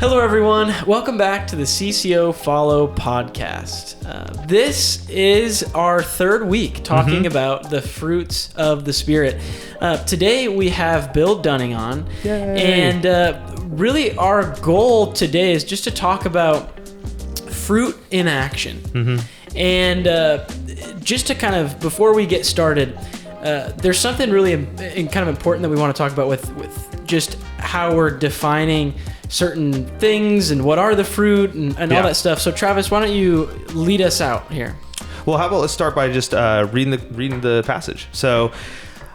Hello, everyone. Welcome back to the CCO Follow podcast. This is our third week talking about the fruits of the Spirit. Today, we have Bill Dunning on. Yay. And really, our goal today is just to talk about fruit in action. Mm-hmm. And just to kind of, before we get started, there's something really kind of important that we want to talk about with just how we're defining certain things and what are the fruit and all that stuff. So Travis, why don't you lead us out here? Well, how about let's start by just reading the passage. So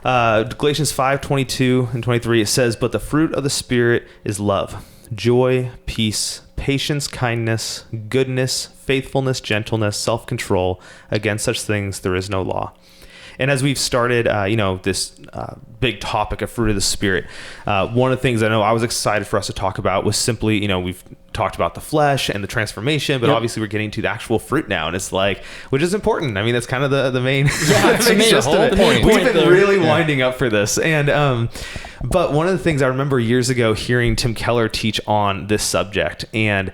Galatians 5:22 and 23, it says, "But the fruit of the Spirit is love, joy, peace, patience, kindness, goodness, faithfulness, gentleness, self-control. Against such things there is no law." And as we've started, this big topic of fruit of the Spirit, one of the things I know I was excited for us to talk about was simply, we've talked about the flesh and the transformation, but obviously we're getting to the actual fruit now, and it's like, which is important. I mean, that's kind of the main. Yeah, it's the whole point. We've been really winding up for this, and but one of the things I remember years ago hearing Tim Keller teach on this subject, and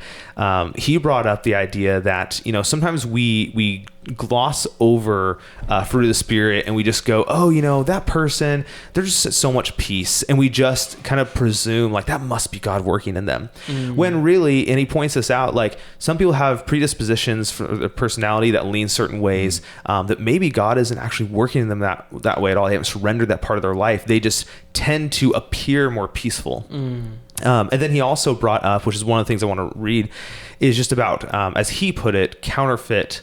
he brought up the idea that sometimes we gloss over fruit of the Spirit and we just go, oh, that person, there's just so much peace, and we just kind of presume like that must be God working in them. Mm-hmm. When really, and he points this out, like some people have predispositions for their personality that lean certain ways, that maybe God isn't actually working in them that way at all. They haven't surrendered that part of their life. They just tend to appear more peaceful. And then he also brought up, which is one of the things I want to read, is just about, as he put it, counterfeit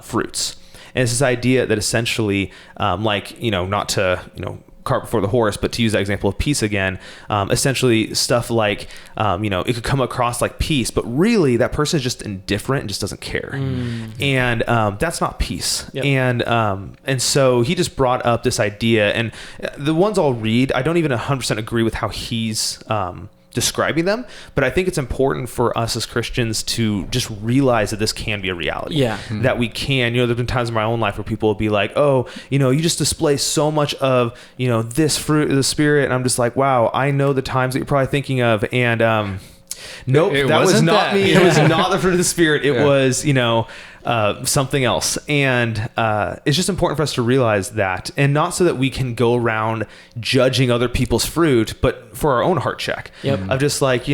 fruits. And it's this idea that essentially, not to, cart before the horse, but to use that example of peace again, essentially stuff like, it could come across like peace, but really that person is just indifferent and just doesn't care. And that's not peace. Yep. And so he just brought up this idea, and the ones I'll read, I don't even 100% agree with how he's describing them, but I think it's important for us as Christians to just realize that this can be a reality. Yeah. Mm-hmm. That we can, there've been times in my own life where people will be like, oh, you just display so much of, this fruit of the Spirit. And I'm just like, wow, I know the times that you're probably thinking of. And, nope, that was not me. Yeah. It was not the fruit of the Spirit. It was, something else. And it's just important for us to realize that, and not so that we can go around judging other people's fruit, but for our own heart check. Yep. Of just like,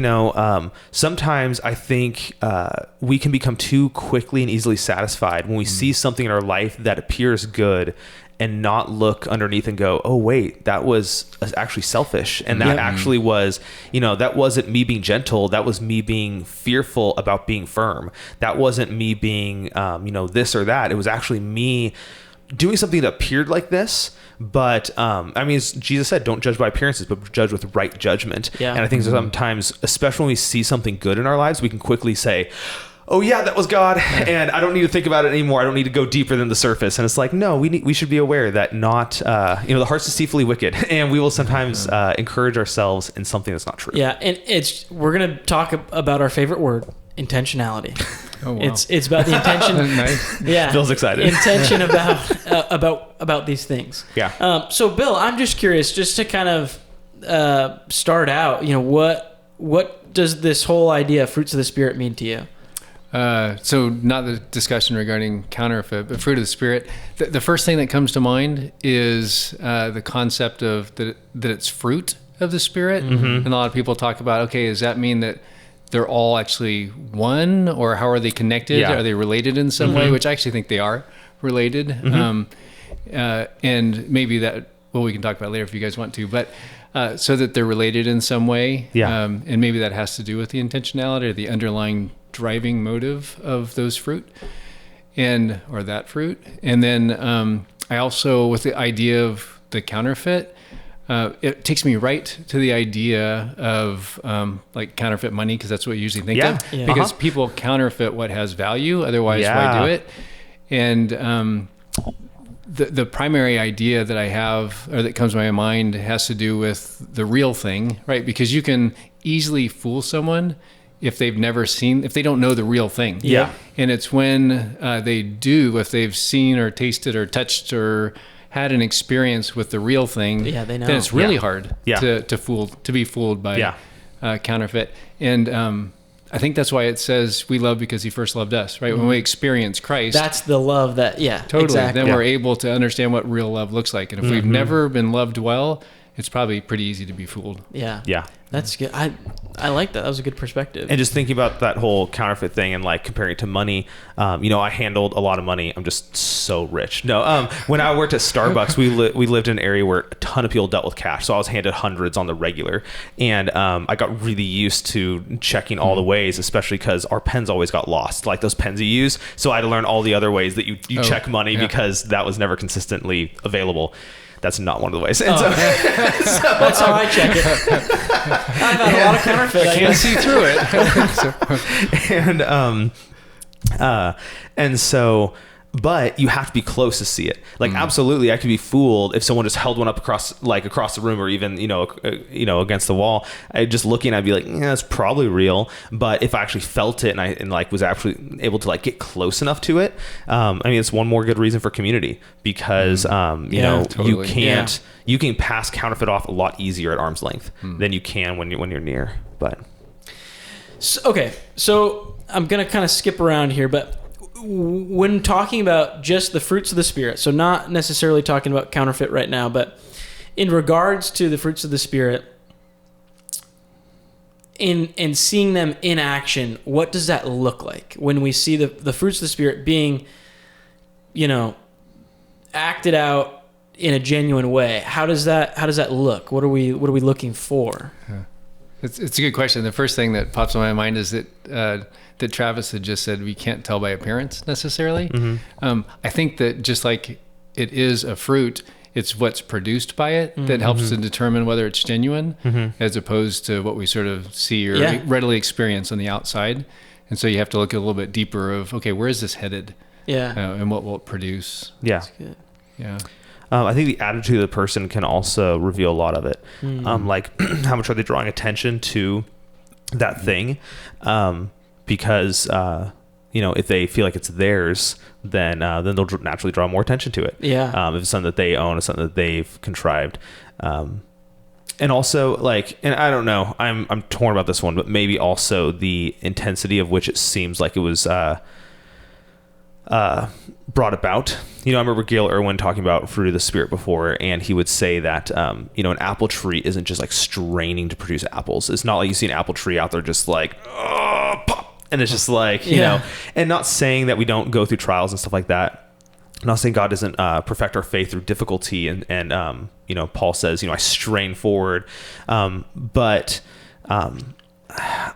sometimes I think we can become too quickly and easily satisfied when we see something in our life that appears good, and not look underneath and go, oh, wait, that was actually selfish. And that actually was, that wasn't me being gentle. That was me being fearful about being firm. That wasn't me being, this or that. It was actually me doing something that appeared like this. But, as Jesus said, don't judge by appearances, but judge with right judgment. Yeah. And I think sometimes, especially when we see something good in our lives, we can quickly say, oh yeah, that was God, and I don't need to think about it anymore. I don't need to go deeper than the surface. And it's like, no, we should be aware that not, the heart's deceitfully wicked, and we will sometimes encourage ourselves in something that's not true. Yeah, and we're gonna talk about our favorite word, intentionality. Oh, wow. It's about the intention. Nice. Yeah, Bill's excited. Intention about these things. Yeah. So Bill, I'm just curious, just to kind of start out, what does this whole idea of fruits of the Spirit mean to you? So not the discussion regarding counterfeit, but fruit of the Spirit. The first thing that comes to mind is the concept of that it's fruit of the Spirit. Mm-hmm. And a lot of people talk about, okay, does that mean that they're all actually one, or how are they connected? Yeah. Are they related in some way? Which I actually think they are related. Mm-hmm. And maybe we can talk about later if you guys want to, but so that they're related in some way. Yeah. And maybe that has to do with the intentionality or the underlying driving motive of those fruit or that fruit. And then I also, with the idea of the counterfeit, it takes me right to the idea of like counterfeit money, because that's what you usually think of. Yeah. Because people counterfeit what has value, otherwise why do it? And the primary idea that I have, or that comes to my mind, has to do with the real thing, right? Because you can easily fool someone if they don't know the real thing. Yeah. And it's when they do, if they've seen or tasted or touched or had an experience with the real thing, they know. Then it's really hard to be fooled by counterfeit. And I think that's why it says we love because he first loved us, right? When we experience Christ, That's the love that, totally. exactly. Then we're able to understand what real love looks like. And if we've never been loved well, it's probably pretty easy to be fooled. Yeah. Yeah. That's good. I like that. That was a good perspective. And just thinking about that whole counterfeit thing and like comparing it to money, I handled a lot of money. I'm just so rich. No, when I worked at Starbucks, we lived in an area where a ton of people dealt with cash. So I was handed hundreds on the regular. And I got really used to checking all the ways, especially because our pens always got lost, like those pens you use. So I had to learn all the other ways that you check money because that was never consistently available. That's not one of the ways. And so that's how I check it. I've had a lot of counterfeit. I can't see through it. And so, but you have to be close to see it. Like, absolutely, I could be fooled if someone just held one up across the room, or even against the wall. Just looking, I'd be like, yeah, it's probably real. But if I actually felt it and was actually able to like get close enough to it, it's one more good reason for community, because totally. you can pass counterfeit off a lot easier at arm's length than you can when you're near. But so I'm gonna kind of skip around here, but when talking about just the fruits of the Spirit, so not necessarily talking about counterfeit right now, but in regards to the fruits of the Spirit, in seeing them in action, what does that look like when we see the fruits of the Spirit being, acted out in a genuine way? How does that look? What are we looking for? It's a good question. The first thing that pops in my mind is that Travis had just said we can't tell by appearance necessarily. I think that just like it is a fruit, it's what's produced by it that helps to determine whether it's genuine, as opposed to what we sort of see or readily experience on the outside. And so you have to look a little bit deeper of, okay, where is this headed? Yeah. And what will it produce? Yeah. That's good. Yeah. I think the attitude of the person can also reveal a lot of it. Like how much are they drawing attention to that thing? Because if they feel like it's theirs, then they'll naturally draw more attention to it. Yeah. If it's something that they own, it's something that they've contrived. And also, and I don't know, I'm torn about this one, but maybe also the intensity of which it seems like it was brought about. I remember Gail Irwin talking about fruit of the Spirit before, and he would say that an apple tree isn't just like straining to produce apples. It's not like you see an apple tree out there just like pop, and it's just like and not saying that we don't go through trials and stuff like that. I'm not saying God doesn't perfect our faith through difficulty, and Paul says I strain forward, but I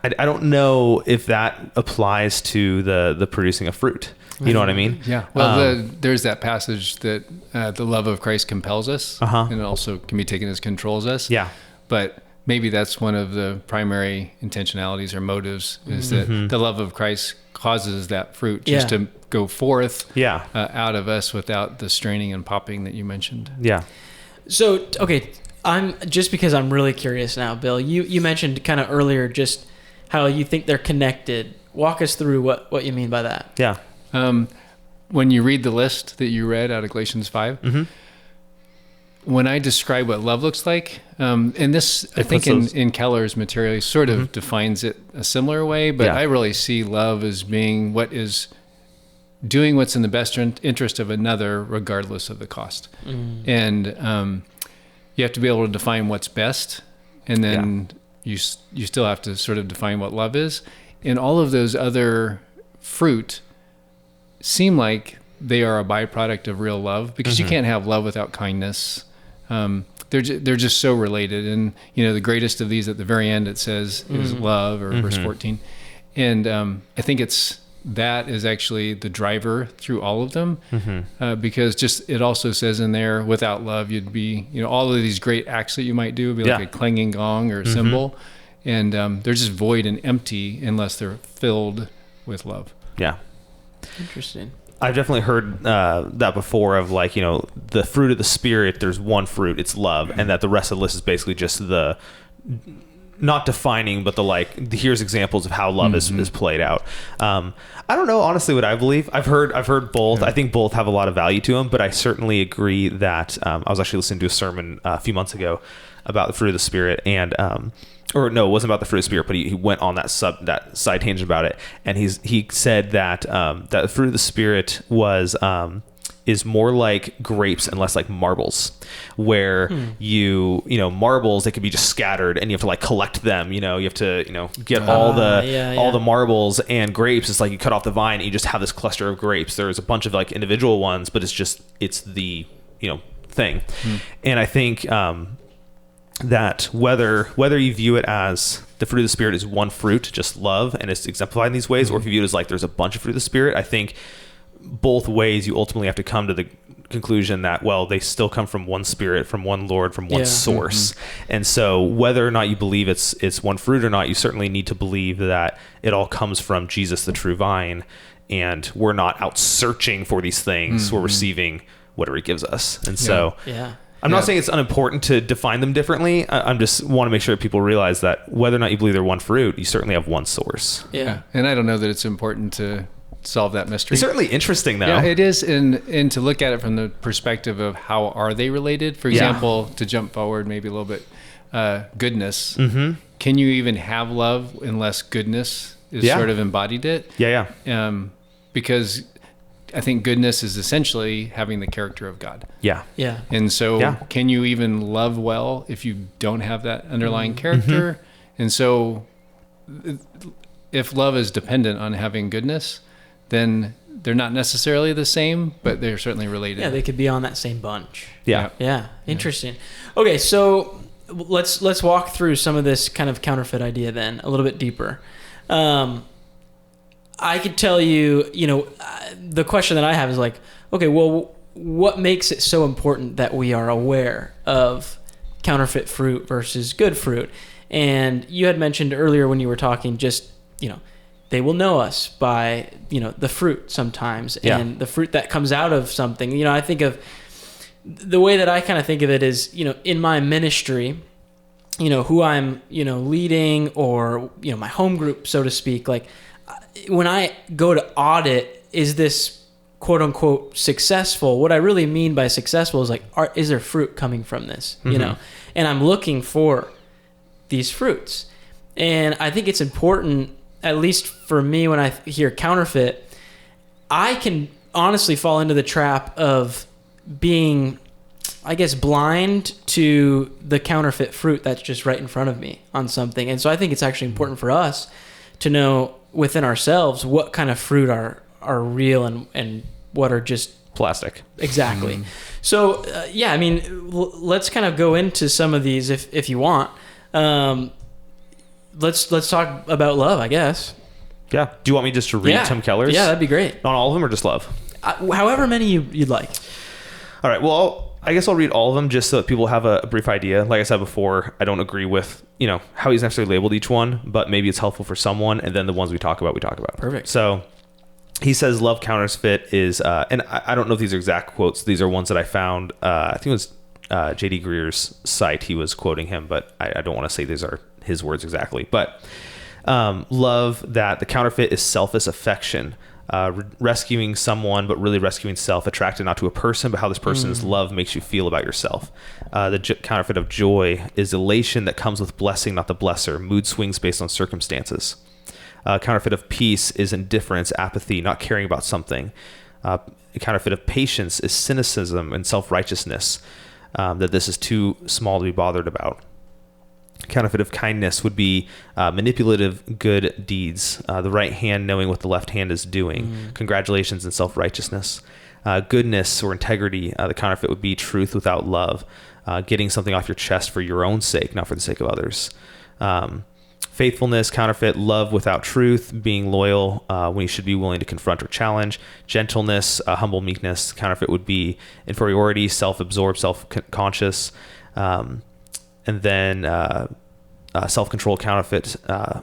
don't know if that applies to the producing of fruit. You know what I mean? Yeah. Well, there's that passage that the love of Christ compels us, and it also can be taken as controls us. Yeah. But maybe that's one of the primary intentionalities or motives, is that the love of Christ causes that fruit just to go forth out of us without the straining and popping that you mentioned. Yeah. So, okay, because I'm really curious now, Bill, you mentioned kind of earlier just how you think they're connected. Walk us through what you mean by that. Yeah. When you read the list that you read out of Galatians 5, when I describe what love looks like, and this, I think in Keller's material, he sort of defines it a similar way, but I really see love as being what is doing what's in the best interest of another, regardless of the cost. And you have to be able to define what's best, and then you still have to sort of define what love is. And all of those other fruit seem like they are a byproduct of real love, because you can't have love without kindness. They're just so related. And the greatest of these at the very end, it says, is love, or verse 14. And I think that is actually the driver through all of them, because it also says in there, without love, you'd be, all of these great acts that you might do would be like a clanging gong or a cymbal, and they're just void and empty unless they're filled with love. Yeah. Interesting. I've definitely heard that before, of the fruit of the Spirit, there's one fruit, it's love, and that the rest of the list is basically just the not defining, but here's examples of how love is played out. I don't know, honestly, what I believe. I've heard both. I think both have a lot of value to them, but I certainly agree that I was actually listening to a sermon a few months ago about the fruit of the Spirit, and or no, it wasn't about the fruit of the Spirit, but he went on that side tangent about it, and he said that that the fruit of the Spirit is more like grapes and less like marbles, where you know, marbles, they could be just scattered and you have to like collect them, you know, you have to, you know, get all the marbles, and grapes, it's like you cut off the vine and you just have this cluster of grapes. There's a bunch of like individual ones, but it's the, you know, thing. And I think that whether you view it as the fruit of the Spirit is one fruit, just love, and it's exemplified in these ways, or if you view it as like there's a bunch of fruit of the Spirit, I think both ways you ultimately have to come to the conclusion that, well, they still come from one Spirit, from one Lord, from one source. And so whether or not you believe it's one fruit or not, you certainly need to believe that it all comes from Jesus, the true vine, and we're not out searching for these things. We're receiving whatever he gives us. And so I'm not saying it's unimportant to define them differently. I'm just want to make sure that people realize that whether or not you believe they're one fruit, you certainly have one source. And I don't know that it's important to solve that mystery. It's certainly interesting, though. Yeah, it is, and to look at it from the perspective of how are they related. For example, to jump forward maybe a little bit, goodness. Can you even have love unless goodness is sort of embodied it? Because I think goodness is essentially having the character of God. And so can you even love well if you don't have that underlying character? And so if love is dependent on having goodness, then they're not necessarily the same, but they're certainly related. Yeah, they could be on that same bunch. Yeah. Interesting. Okay, so let's walk through some of this kind of counterfeit idea then a little bit deeper. I could tell you, you know, the question that I have is like, okay, well, what makes it so important that we are aware of counterfeit fruit versus good fruit? And you had mentioned earlier when you were talking, just, you know, they will know us by, you know, the fruit sometimes, and the fruit that comes out of something. You know, I think of the way that I kind of think of it is, you know, in my ministry, you know, who I'm, you know, leading, or, you know, my home group, so to speak, like when I go to audit, is this quote unquote successful? What I really mean by successful is like, is there fruit coming from this, you know? And I'm looking for these fruits. And I think it's important, at least for me, when I hear counterfeit, I can honestly fall into the trap of being, I guess, blind to the counterfeit fruit that's just right in front of me on something. And so I think it's actually important for us to know within ourselves what kind of fruit are real and what are just plastic. Exactly. So I mean, let's kind of go into some of these if you want. Let's talk about love, I guess. Yeah. Do you want me just to read Tim Keller's? Yeah, that'd be great. On all of them, or just love? However many you'd like. All right. Well, I guess I'll read all of them just so that people have a brief idea. Like I said before, I don't agree with, you know, how he's necessarily labeled each one, but maybe it's helpful for someone. And then the ones we talk about. Perfect. So he says love counterfeit is, and I don't know if these are exact quotes. These are ones that I found. I think it was J.D. Greer's site. He was quoting him, but I don't want to say these are his words exactly. But love, that the counterfeit is selfish affection, rescuing someone, but really rescuing self, attracted not to a person, but how this person's love makes you feel about yourself. The counterfeit of joy is elation that comes with blessing, not the blesser, mood swings based on circumstances. Counterfeit of peace is indifference, apathy, not caring about something. Counterfeit of patience is cynicism and self-righteousness, that this is too small to be bothered about. Counterfeit of kindness would be manipulative good deeds, the right hand knowing what the left hand is doing, congratulations and self-righteousness. Goodness or integrity, the counterfeit would be truth without love, getting something off your chest for your own sake, not for the sake of others. Faithfulness, counterfeit, love without truth, being loyal when you should be willing to confront or challenge. Gentleness, humble meekness, counterfeit would be inferiority, self-absorbed, self-conscious. And then self-control, counterfeit,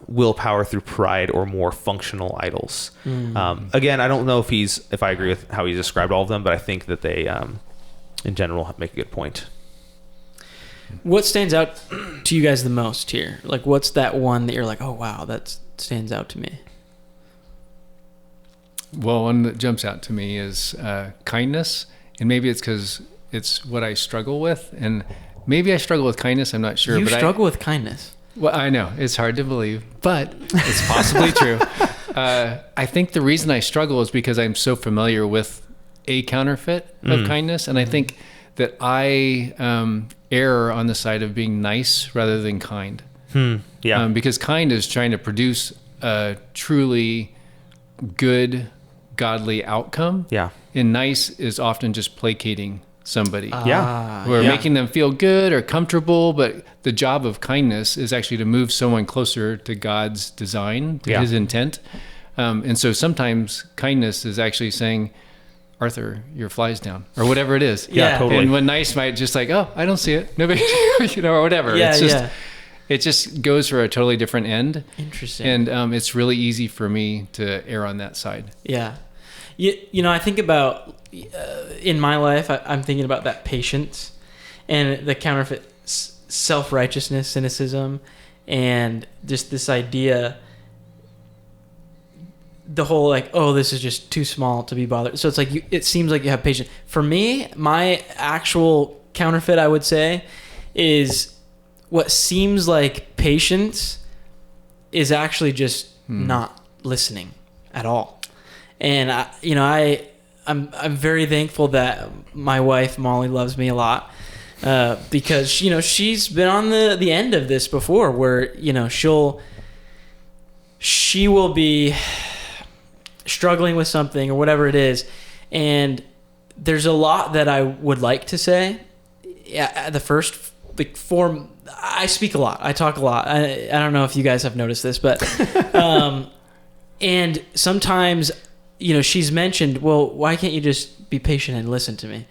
willpower through pride or more functional idols. Again, I don't know if I agree with how he described all of them, but I think that they, in general, make a good point. What stands out to you guys the most here? Like, what's that one that you're like, oh wow, that stands out to me? Well, one that jumps out to me is kindness, and maybe it's because it's what I struggle with, and maybe I struggle with kindness. I'm not sure. You but struggle with kindness. Well, I know it's hard to believe, but it's possibly true. I think the reason I struggle is because I'm so familiar with a counterfeit of kindness, and I think that I err on the side of being nice rather than kind. Yeah. Because kind is trying to produce a truly good, godly outcome. Yeah. And nice is often just placating somebody. Yeah. Or making them feel good or comfortable, but the job of kindness is actually to move someone closer to God's design, to his intent. And so sometimes kindness is actually saying, Arthur, your fly's down, or whatever it is. Yeah, totally. And when nice might just like, oh, I don't see it. Nobody, or whatever. Yeah, it's just, it just goes for a totally different end. Interesting. And it's really easy for me to err on that side. Yeah. You know, I think about, in my life, I'm thinking about that patience and the counterfeit self-righteousness, cynicism, and just this idea, the whole like, oh, this is just too small to be bothered. So it's like, it seems like you have patience. For me, my actual counterfeit, I would say, is what seems like patience is actually just not listening at all. And I'm very thankful that my wife Molly loves me a lot, because she's been on the end of this before, where she will be struggling with something or whatever it is, and there's a lot that I would like to say. Yeah, the first form, I speak a lot, I talk a lot. I don't know if you guys have noticed this, but and sometimes she's mentioned, well, why can't you just be patient and listen to me?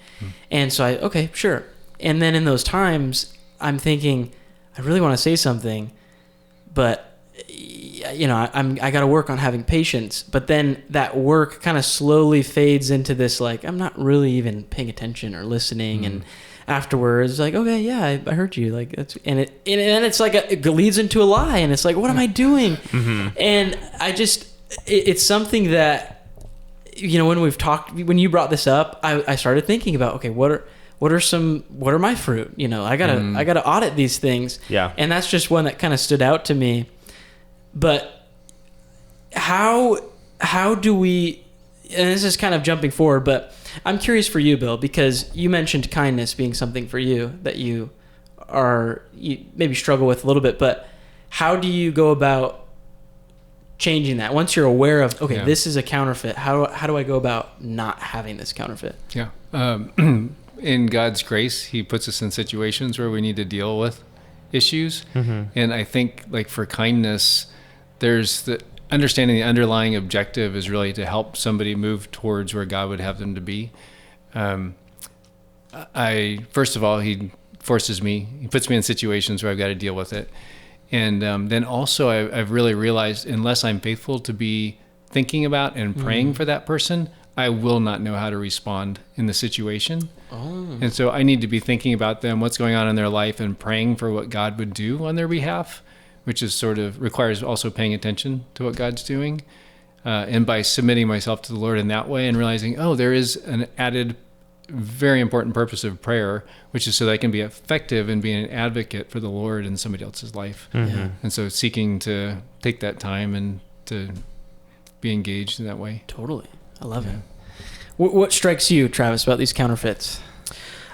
And so okay, sure. And then in those times, I'm thinking, I really want to say something, but I got to work on having patience. But then that work kind of slowly fades into this, like, I'm not really even paying attention or listening. And afterwards, like, okay, yeah, I heard you. Like, that's, and then it's like, it leads into a lie, and it's like, what am I doing? And it's something that, when you brought this up, I started thinking about, okay, what are my fruit? I gotta audit these things. Yeah. And that's just one that kind of stood out to me. But how do we, and this is kind of jumping forward, but I'm curious for you, Bill, because you mentioned kindness being something for you that you maybe struggle with a little bit, but how do you go about changing that once you're aware of, okay, this is a counterfeit? How do I go about not having this counterfeit? Yeah. In God's grace, he puts us in situations where we need to deal with issues. And I think, like, for kindness, there's the understanding the underlying objective is really to help somebody move towards where God would have them to be. First of all, he puts me in situations where I've got to deal with it. And then also I've really realized, unless I'm faithful to be thinking about and praying for that person, I will not know how to respond in the situation. And so I need to be thinking about them, what's going on in their life, and praying for what God would do on their behalf, which is sort of requires also paying attention to what God's doing. And by submitting myself to the Lord in that way and realizing, there is an added, very important purpose of prayer, which is so that I can be effective in being an advocate for the Lord in somebody else's life. And so seeking to take that time and to be engaged in that way. Totally. I love it. What strikes you, Travis, about these counterfeits?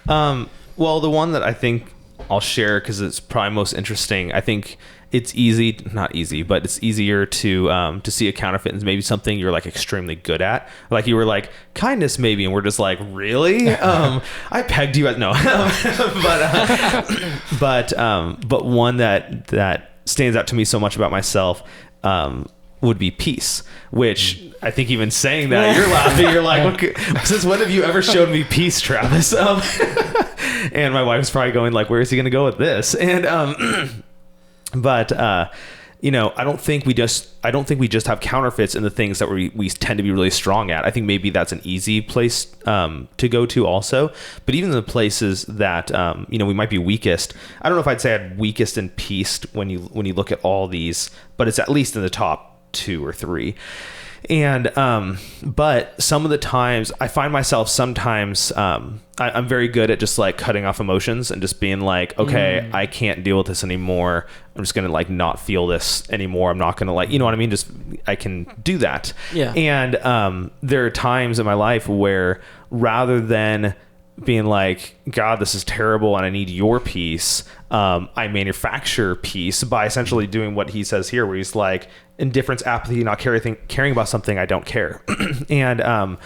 Well, the one that I think I'll share, because it's probably most interesting, I think it's not easy, but it's easier to see a counterfeit as maybe something you're like extremely good at. Like you were like, kindness maybe, and we're just like, really? I pegged you at no. But one that stands out to me so much about myself would be peace, which I think even saying that, you're laughing, you're like, since when have you ever showed me peace, Travis? And my wife's probably going like, where is he going to go with this? And but I don't think we just have counterfeits in the things that we tend to be really strong at. I think maybe that's an easy place to go to also. But even the places that we might be weakest, I don't know if I'd say I'm weakest in peace when you look at all these, but it's at least in the top 2 or 3. And but some of the times I find myself sometimes I'm very good at just like cutting off emotions and just being like, okay, I can't deal with this anymore. I'm just gonna like not feel this anymore. I'm not gonna like, you know what I mean? Just I can do that. Yeah. And there are times in my life where rather than being like, God, this is terrible and I need your peace, I manufacture peace by essentially doing what he says here, where he's like, indifference, apathy, not caring about something I don't care. And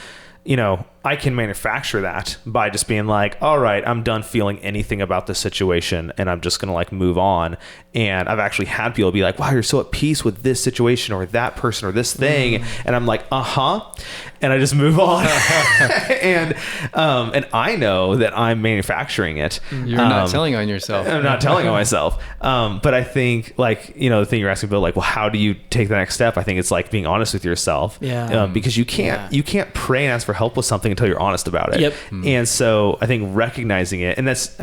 I can manufacture that by just being like, all right, I'm done feeling anything about this situation and I'm just going to like move on. And I've actually had people be like, wow, you're so at peace with this situation or that person or this thing. And I'm like, and I just move on. and I know that I'm manufacturing it. You're not telling on yourself. I'm not telling on myself. But I think like, the thing you're asking about, like, well, how do you take the next step? I think it's like being honest with yourself. Yeah. Because you can't pray and ask for help with something until you're honest about it. Yep. And so I think recognizing it, and that's,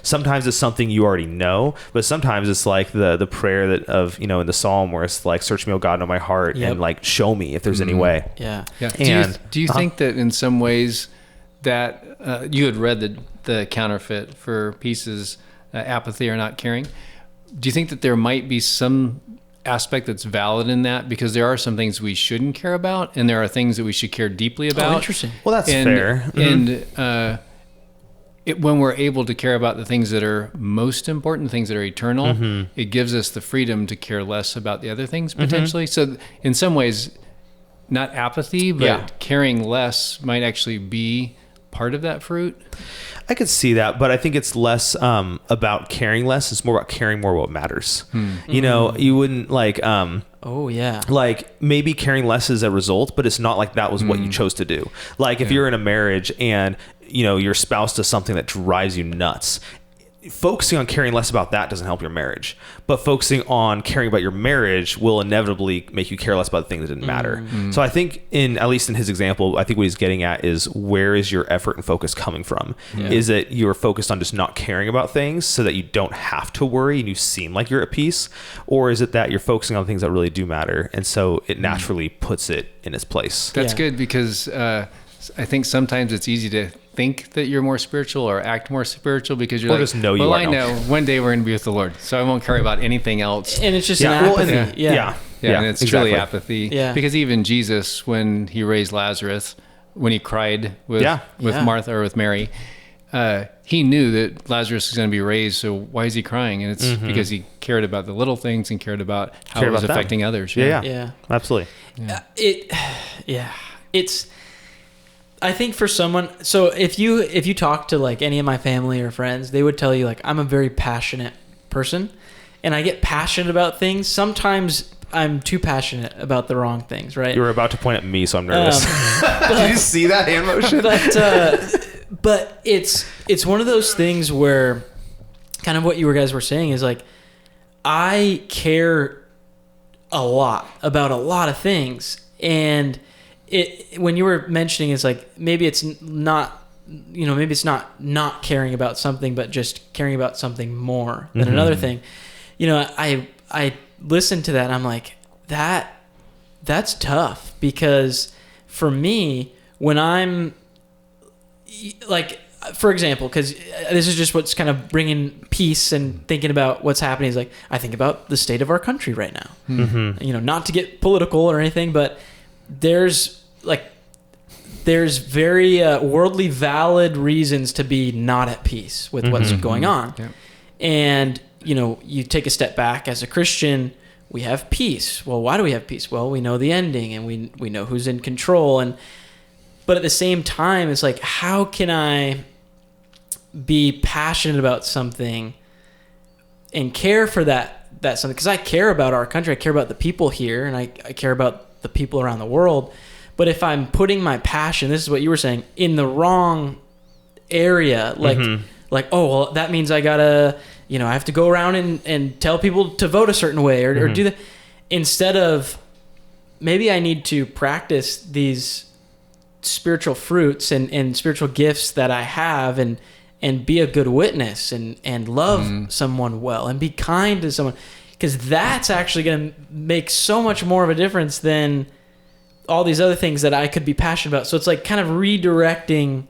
sometimes it's something you already know, but sometimes it's like the prayer that in the Psalm where it's like, search me, O God, know my heart, and like show me if there's any way. Yeah. And do you think that in some ways that you had read the counterfeit for pieces, apathy or not caring? Do you think that there might be some aspect that's valid in that, because there are some things we shouldn't care about and there are things that we should care deeply about? Oh, interesting. Well, that's fair. And when we're able to care about the things that are most important, things that are eternal, it gives us the freedom to care less about the other things potentially. So in some ways, not apathy, but caring less might actually be part of that fruit. I could see that, but I think it's less about caring less. It's more about caring more what matters. You wouldn't like... like maybe caring less is a result, but it's not like that was what you chose to do. Like if you're in a marriage and, your spouse does something that drives you nuts, focusing on caring less about that doesn't help your marriage, but focusing on caring about your marriage will inevitably make you care less about the things that didn't matter. So I think at least in his example, I think what he's getting at is, where is your effort and focus coming from? Is it you're focused on just not caring about things so that you don't have to worry and you seem like you're at peace? Or is it that you're focusing on things that really do matter? And so it naturally puts it in its place. That's good, because I think sometimes it's easy to think that you're more spiritual or act more spiritual because you're just know you are. I know one day we're going to be with the Lord, so I won't care about anything else. And it's just an apathy. And it's truly apathy. Yeah. Because even Jesus, when he raised Lazarus, when he cried with Martha or with Mary, he knew that Lazarus was going to be raised. So why is he crying? And it's because he cared about the little things and cared about how it was affecting others. Yeah. Absolutely. It's, I think for someone, so if you talk to like any of my family or friends, they would tell you like, I'm a very passionate person and I get passionate about things. Sometimes I'm too passionate about the wrong things, right? You were about to point at me, so I'm nervous. Did you see that hand motion? But it's one of those things where kind of what you guys were saying is like, I care a lot about a lot of things. And when you were mentioning, it's like, maybe it's not caring about something, but just caring about something more than another thing. I listened to that and I'm like, that's tough, because for me, when I'm like, for example, because this is just what's kind of bringing peace and thinking about what's happening, is like, I think about the state of our country right now. Not to get political or anything, but there's very worldly valid reasons to be not at peace with what's going on. And you take a step back as a Christian, we have peace. Well, why do we have peace? Well, we know the ending and we know who's in control. But at the same time, it's like, how can I be passionate about something and care for that something? Because I care about our country, I care about the people here, and I care about the people around the world. But if I'm putting my passion, this is what you were saying, in the wrong area, like, oh, well, that means I gotta, I have to go around and tell people to vote a certain way or do that. instead of maybe I need to practice these spiritual fruits and spiritual gifts that I have and be a good witness and love someone well and be kind to someone, because that's actually going to make so much more of a difference than all these other things that I could be passionate about. So it's like kind of redirecting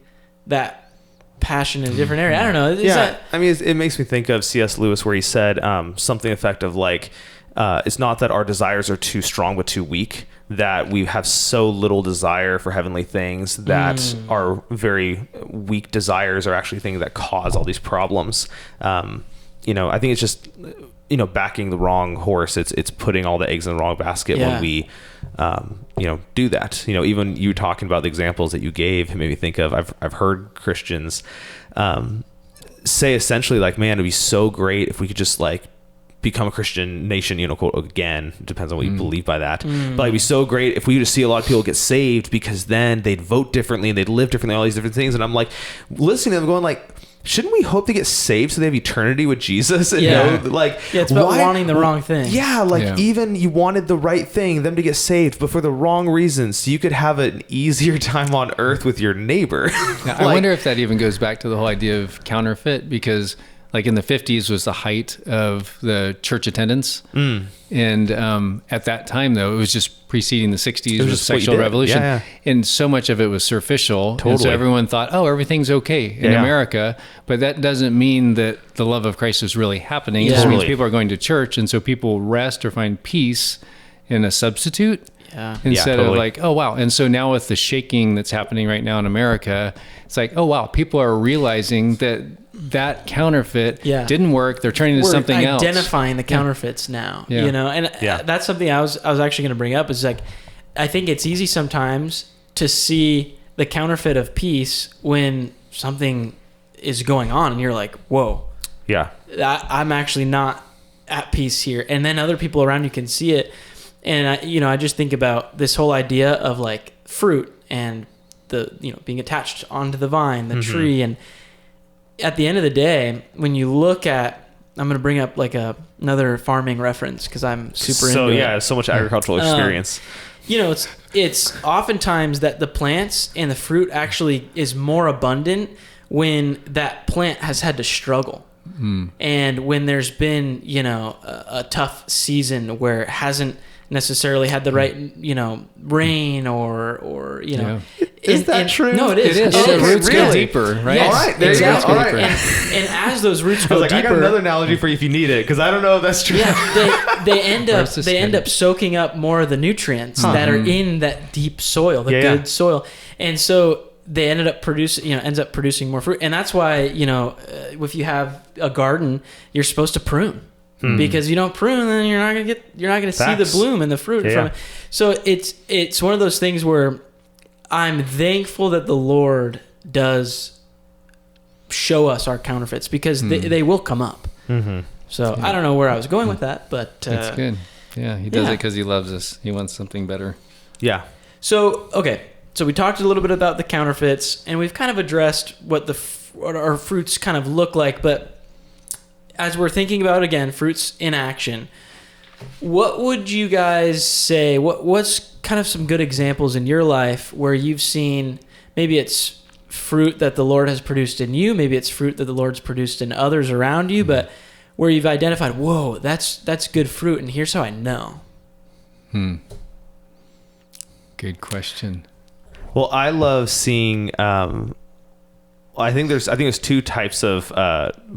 that passion in a different area. I don't know. I mean, it makes me think of C.S. Lewis, where he said something effective like, it's not that our desires are too strong but too weak, that we have so little desire for heavenly things that our very weak desires are actually things that cause all these problems. I think it's just, backing the wrong horse. It's putting all the eggs in the wrong basket when we, do that. Even you talking about the examples that you gave made me think of, I've heard Christians say essentially like, man, it'd be so great if we could just like become a Christian nation, quote, again, depends on what you believe by that. But it'd be so great if we could just see a lot of people get saved, because then they'd vote differently and they'd live differently, all these different things. And I'm like, listening to them going like, shouldn't we hope to get saved so they have eternity with Jesus? And it's about wanting the wrong thing. Even you wanted the right thing, them to get saved, but for the wrong reasons, so you could have an easier time on earth with your neighbor. I wonder if that even goes back to the whole idea of counterfeit, because like in the 50s was the height of the church attendance. And at that time, though, it was just preceding the 60s with sexual revolution. Yeah. And so much of it was superficial. Totally. And so everyone thought, oh, everything's okay in America. But that doesn't mean that the love of Christ is really happening. It just means people are going to church. And so people rest or find peace in a substitute. Instead of like, oh, wow. And so now with the shaking that's happening right now in America, it's like, oh, wow, people are realizing that counterfeit didn't work. They're turning to something else. Identifying the counterfeits now, and that's something I was actually going to bring up, is like, I think it's easy sometimes to see the counterfeit of peace when something is going on and you're like, whoa, I'm actually not at peace here. And then other people around you can see it. And I just think about this whole idea of like fruit and the, being attached onto the vine, the tree. And at the end of the day, when you look at, I'm going to bring up like another farming reference, because I'm super into it. So much agricultural experience. It's oftentimes that the plants and the fruit actually is more abundant when that plant has had to struggle. And when there's been, a tough season where it hasn't necessarily had the right, rain or Is that true? No, it is. The roots go deeper, right? Yes, all right, there exactly. you go. All right. And as those roots go deeper, I got another analogy for you if you need it, because I don't know if that's true. Yeah, they end up soaking up more of the nutrients that are in that deep soil, the good soil, and so they ends up producing more fruit. And that's why if you have a garden, you're supposed to prune. Because you don't prune, then you're not gonna see the bloom and the fruit from it. So it's one of those things where I'm thankful that the Lord does show us our counterfeits, because they will come up. So I don't know where I was going with that, but that's good. Yeah, he does it because he loves us. He wants something better. Yeah. So we talked a little bit about the counterfeits, and we've kind of addressed what our fruits kind of look like, but as we're thinking about, again, fruits in action, what would you guys say? What's kind of some good examples in your life where you've seen, maybe it's fruit that the Lord has produced in you, maybe it's fruit that the Lord's produced in others around you, but where you've identified, whoa, that's good fruit, and here's how I know? Good question. Well, I love seeing... I think there's two types of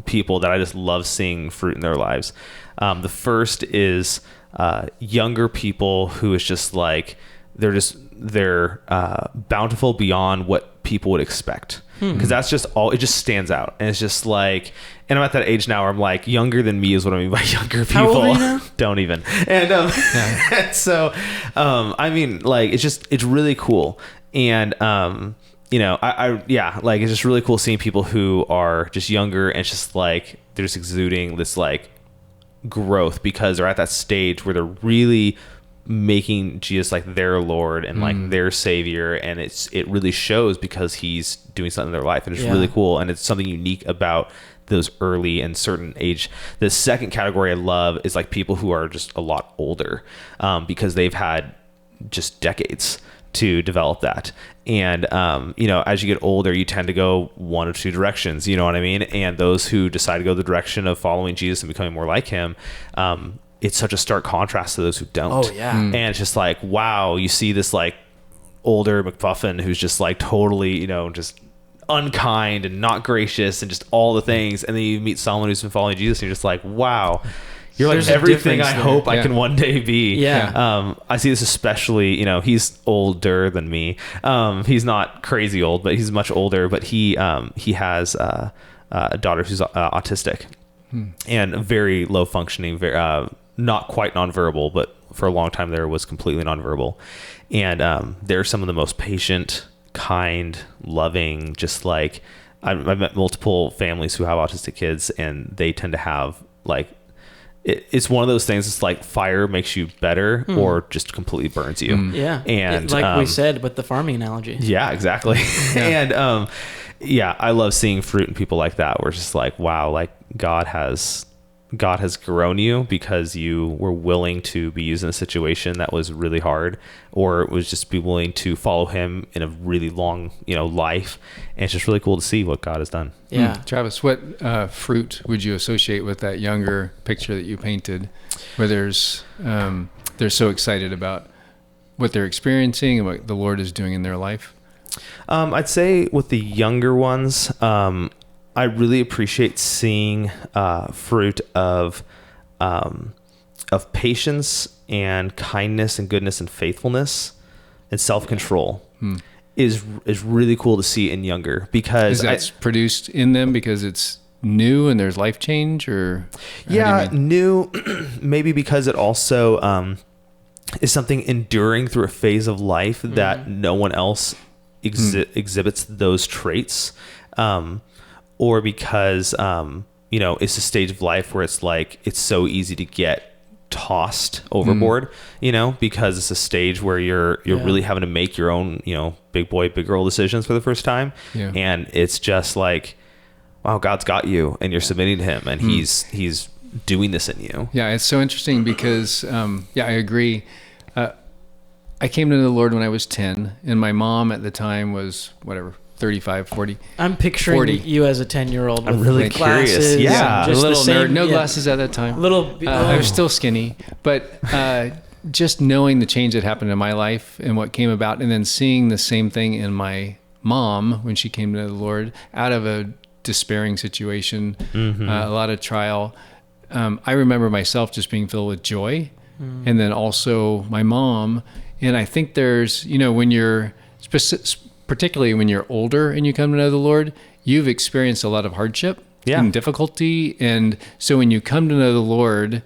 people that I just love seeing fruit in their lives. The first is younger people who is just like they're bountiful beyond what people would expect, because that's just all. It just stands out, and it's just like. And I'm at that age now where I'm like, younger than me is what I mean by younger people. How old are you now? Don't even. And and so I mean, like, it's really cool, and it's just really cool seeing people who are just younger and it's just like they're just exuding this like growth, because they're at that stage where they're really making Jesus like their Lord and like their Savior, and it really shows because he's doing something in their life, and it's really cool, and it's something unique about those early and certain age. The second category I love is like people who are just a lot older, because they've had just decades to develop that. And, as you get older, you tend to go one of two directions, you know what I mean? And those who decide to go the direction of following Jesus and becoming more like him, it's such a stark contrast to those who don't. Oh yeah. And it's just like, wow, you see this like older McPuffin who's just like totally, just unkind and not gracious and just all the things. And then you meet someone who's been following Jesus and you're just like, wow, you're like There's a everything I difference hope there. I can one day be. Yeah. I see this especially, he's older than me. He's not crazy old, but he's much older, but he has a daughter who's autistic and very low functioning, very, not quite nonverbal, but for a long time there was completely nonverbal. And they're some of the most patient, kind, loving, just like I've met multiple families who have autistic kids, and they tend to have like, it's one of those things. It's like fire makes you better or just completely burns you. Yeah. And like we said with the farming analogy. Yeah, exactly. And I love seeing fruit in people like that, where it's just like, wow, like God has grown you because you were willing to be used in a situation that was really hard, or it was just be willing to follow him in a really long, life. And it's just really cool to see what God has done. Yeah. Travis, what fruit would you associate with that younger picture that you painted, where they're so excited about what they're experiencing and what the Lord is doing in their life? I'd say with the younger ones, I really appreciate seeing fruit of patience and kindness and goodness and faithfulness and self-control. Is really cool to see in younger, because that's produced in them because it's new and there's life change, or new maybe because it also is something enduring through a phase of life that no one else exhibits those traits. Or because, it's a stage of life where it's like, it's so easy to get tossed overboard, because it's a stage where you're really having to make your own, big boy, big girl decisions for the first time. Yeah. And it's just like, wow, God's got you and you're submitting to him, and he's doing this in you. Yeah. It's so interesting because, I agree. I came to the Lord when I was 10, and my mom at the time was 35, 40. I'm picturing 40. You as a 10-year-old. I'm really curious. Glasses, Yeah. A little nerd, no glasses at that time. I was still skinny, but just knowing the change that happened in my life and what came about, and then seeing the same thing in my mom when she came to the Lord out of a despairing situation, a lot of trial. I remember myself just being filled with joy, and then also my mom. And I think there's, when you're particularly when you're older and you come to know the Lord, you've experienced a lot of hardship and difficulty. And so when you come to know the Lord,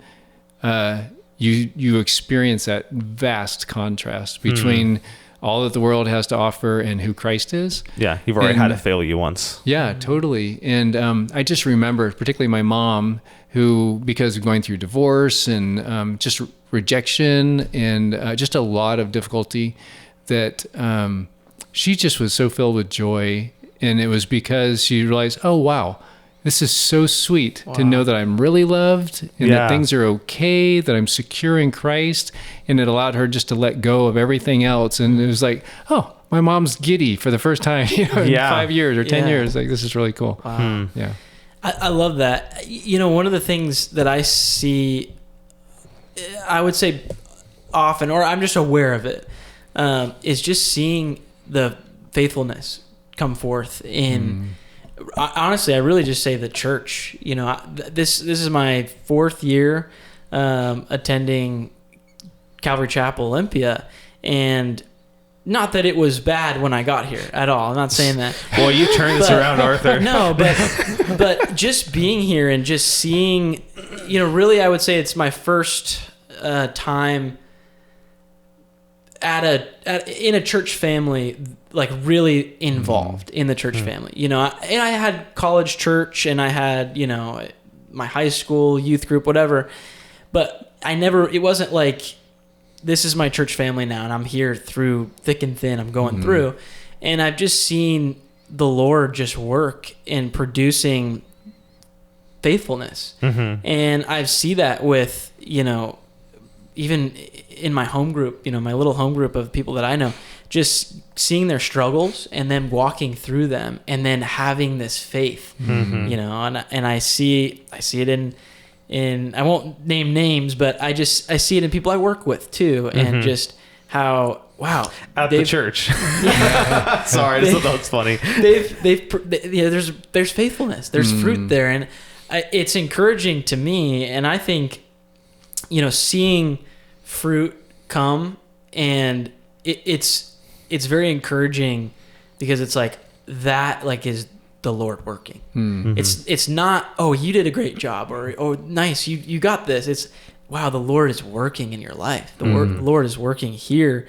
you experience that vast contrast between all that the world has to offer and who Christ is. Yeah. You've already had to fail you once. Yeah, totally. And I just remember, particularly my mom, who, because of going through divorce and just rejection and just a lot of difficulty, that she just was so filled with joy. And it was because she realized, oh, wow, this is so sweet to know that I'm really loved and that things are okay, that I'm secure in Christ. And it allowed her just to let go of everything else. And it was like, oh, my mom's giddy for the first time in 5 years or 10 years. Like, this is really cool. Wow. Yeah. I love that. One of the things that I see, I would say often, or I'm just aware of it, is just seeing the faithfulness come forth in, honestly, I really just say the church. This is my 4th year attending Calvary Chapel Olympia, and not that it was bad when I got here at all. I'm not saying that. Boy, you turned this around, Arthur. No, but just being here and just seeing, really, I would say it's my first time in a church family, like really involved in the church family. And I had college church, and I had my high school youth group, whatever. But it wasn't like, this is my church family now, and I'm here through thick and thin. I'm going through, and I've just seen the Lord just work in producing faithfulness. And I see that with, even in my home group, my little home group of people that I know, just seeing their struggles and then walking through them and then having this faith, and I see it in, I won't name names, but I see it in people I work with too. And just how, wow. At the church. Sorry, I just thought that was funny. There's faithfulness, there's fruit there. And it's encouraging to me. And I think, seeing fruit come, and it's very encouraging, because it's like that, like, is the Lord working. It's not, oh, you did a great job, or, oh, nice, you got this. It's, wow, the Lord is working in your life. The Lord is working here.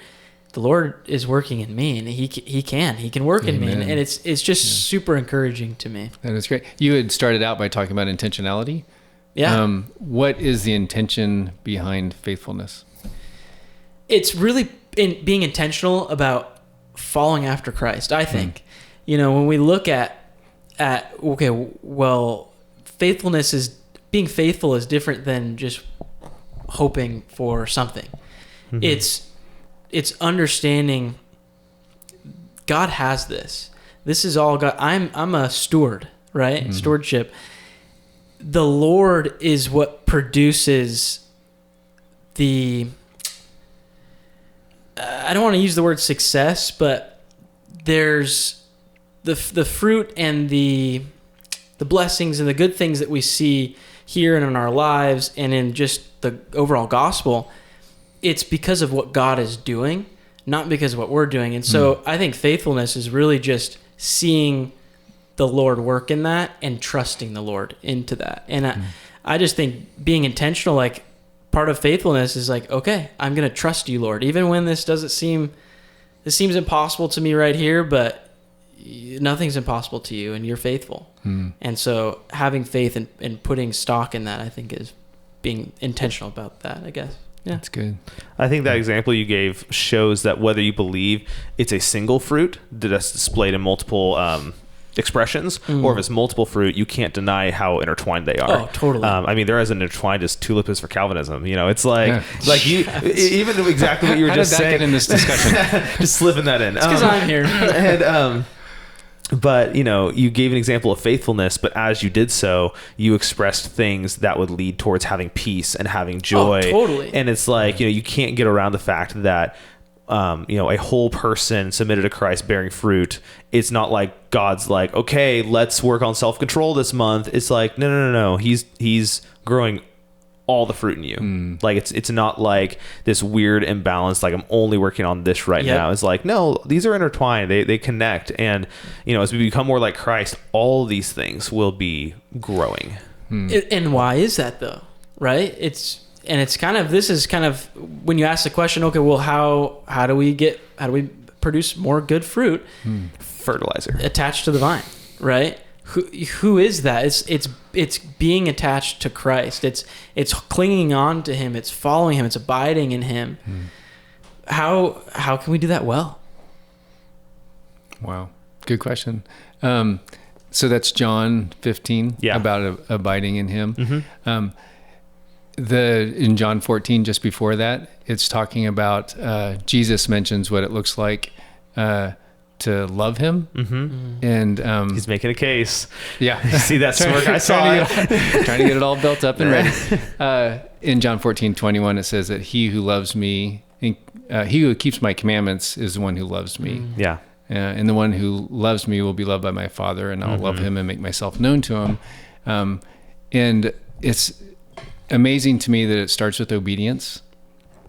The Lord is working in me, and he can work in me. And it's just super encouraging to me. That is great. You had started out by talking about intentionality. Yeah. What is the intention behind faithfulness? It's really being intentional about following after Christ, I think. When we look at okay, well, being faithful is different than just hoping for something. It's understanding God has this. This is all God. I'm a steward, right? Stewardship. The Lord is what produces the, I don't want to use the word success, but there's the fruit and the blessings and the good things that we see here and in our lives and in just the overall gospel. It's because of what God is doing, not because of what we're doing. And so I think faithfulness is really just seeing the Lord work in that and trusting the Lord into that. And I just think being intentional, like, part of faithfulness is like, okay, I'm going to trust you, Lord, even when this seems impossible to me right here, but nothing's impossible to you, and you're faithful. And so having faith and putting stock in that, I think, is being intentional about that, I guess. Yeah, that's good. I think that example you gave shows that whether you believe it's a single fruit that's displayed in multiple expressions, or if it's multiple fruit, you can't deny how intertwined they are. Oh, totally. I mean, they're as intertwined as tulip is for Calvinism. It's like, you, even exactly what you were how just did that saying. Get in this discussion? Just slipping that in. Because I'm here. But you gave an example of faithfulness, but as you did so, you expressed things that would lead towards having peace and having joy. Oh, totally. And it's like, you can't get around the fact that a whole person submitted to Christ bearing fruit. It's not like God's like, okay, let's work on self-control this month. It's like, no. He's growing all the fruit in you. Like it's not like this weird imbalance, like I'm only working on this right now. It's like, no, these are intertwined. They connect. And, as we become more like Christ, all these things will be growing. And why is that though? Right? This is kind of when you ask the question, okay, well, how do we produce more good fruit? Fertilizer attached to the vine, right? Who is that? It's being attached to Christ. It's clinging on to him. It's following him. It's abiding in him. How can we do that well? Wow, good question. So that's John 15 about abiding in him. In John 14, just before that, it's talking about Jesus mentions what it looks like to love him. And he's making a case. Yeah. You see that smirk? I saw it. Trying to get it all built up and ready. In John 14:21, it says that he who loves me, he who keeps my commandments is the one who loves me. Yeah. And the one who loves me will be loved by my Father, and I'll love him and make myself known to him. And it's amazing to me that it starts with obedience.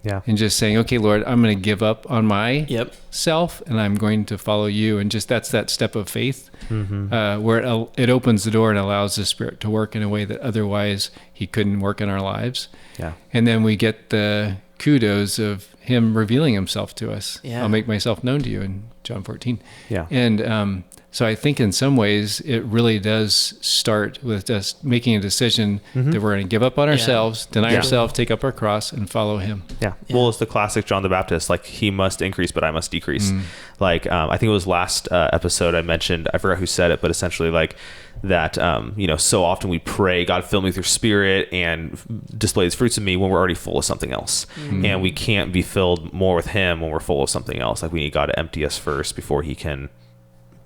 Yeah. And just saying, okay, Lord, I'm going to give up on my self, and I'm going to follow you. And just that's that step of faith where it opens the door and allows the Spirit to work in a way that otherwise he couldn't work in our lives. Yeah. And then we get the kudos of him revealing himself to us. Yeah. I'll make myself known to you in John 14. Yeah. And so I think in some ways it really does start with just making a decision that we're going to give up on ourselves, deny ourselves, take up our cross, and follow him. Yeah. Well, it's the classic John the Baptist, like he must increase, but I must decrease. Like, I think it was last episode I mentioned, I forgot who said it, but essentially like that so often we pray, God, fill me with your Spirit and display His fruits in me, when we're already full of something else. And we can't be filled more with Him when we're full of something else. Like, we need God to empty us first before He can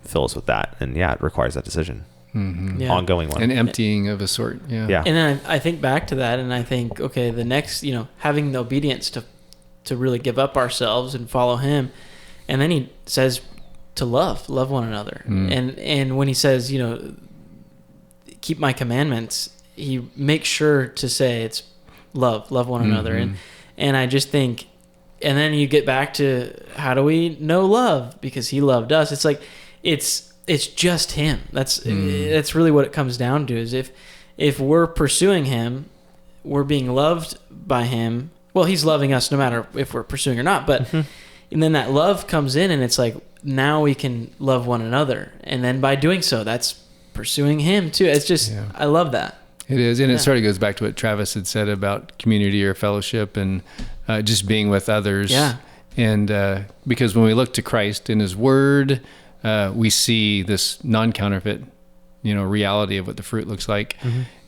fill us with that. And it requires that decision. Ongoing one. An emptying of a sort. Yeah. And then I think back to that, and I think, okay, the next, having the obedience to really give up ourselves and follow Him. And then He says to love one another. And when He says, keep my commandments, He makes sure to say it's love one another. And I just think, and then you get back to, how do we know love? Because He loved us. It's like, it's just Him. That's really what it comes down to, is if we're pursuing Him, we're being loved by Him. Well, He's loving us no matter if we're pursuing or not, but and then that love comes in, and it's like, now we can love one another. And then by doing so, that's pursuing Him too. It's just, I love that. It is. And it sort of goes back to what Travis had said about community or fellowship and just being with others. Yeah. And because when we look to Christ in His Word, we see this non-counterfeit, reality of what the fruit looks like.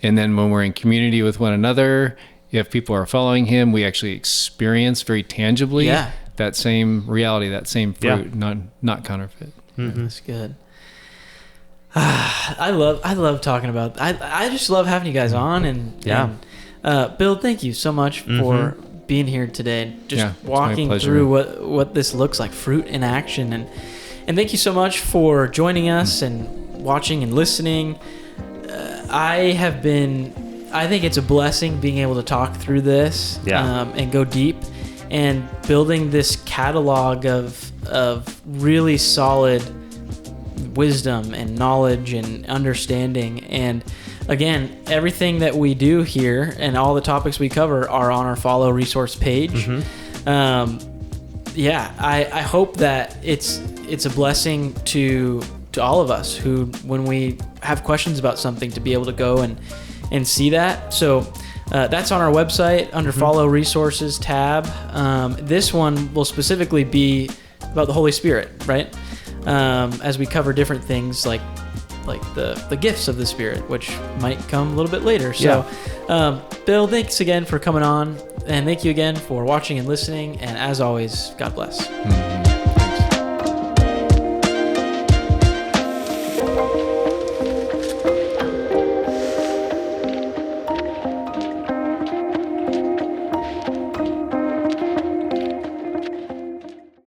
And then when we're in community with one another, if people are following Him, we actually experience very tangibly that same reality, that same fruit, not counterfeit. That's good. I love talking about. I just love having you guys on, and Bill, thank you so much for being here today, just walking through what this looks like, fruit in action, and thank you so much for joining us and watching and listening. I think it's a blessing being able to talk through this and go deep, and building this catalog of really solid wisdom and knowledge and understanding. And again, everything that we do here and all the topics we cover are on our Follow resource page. I hope that it's a blessing to all of us who, when we have questions about something, to be able to go and see that. So that's on our website under Follow Resources tab. This one will specifically be about the Holy Spirit, right? As we cover different things like the gifts of the Spirit, which might come a little bit later. So, Bill, thanks again for coming on, and thank you again for watching and listening. And as always, God bless.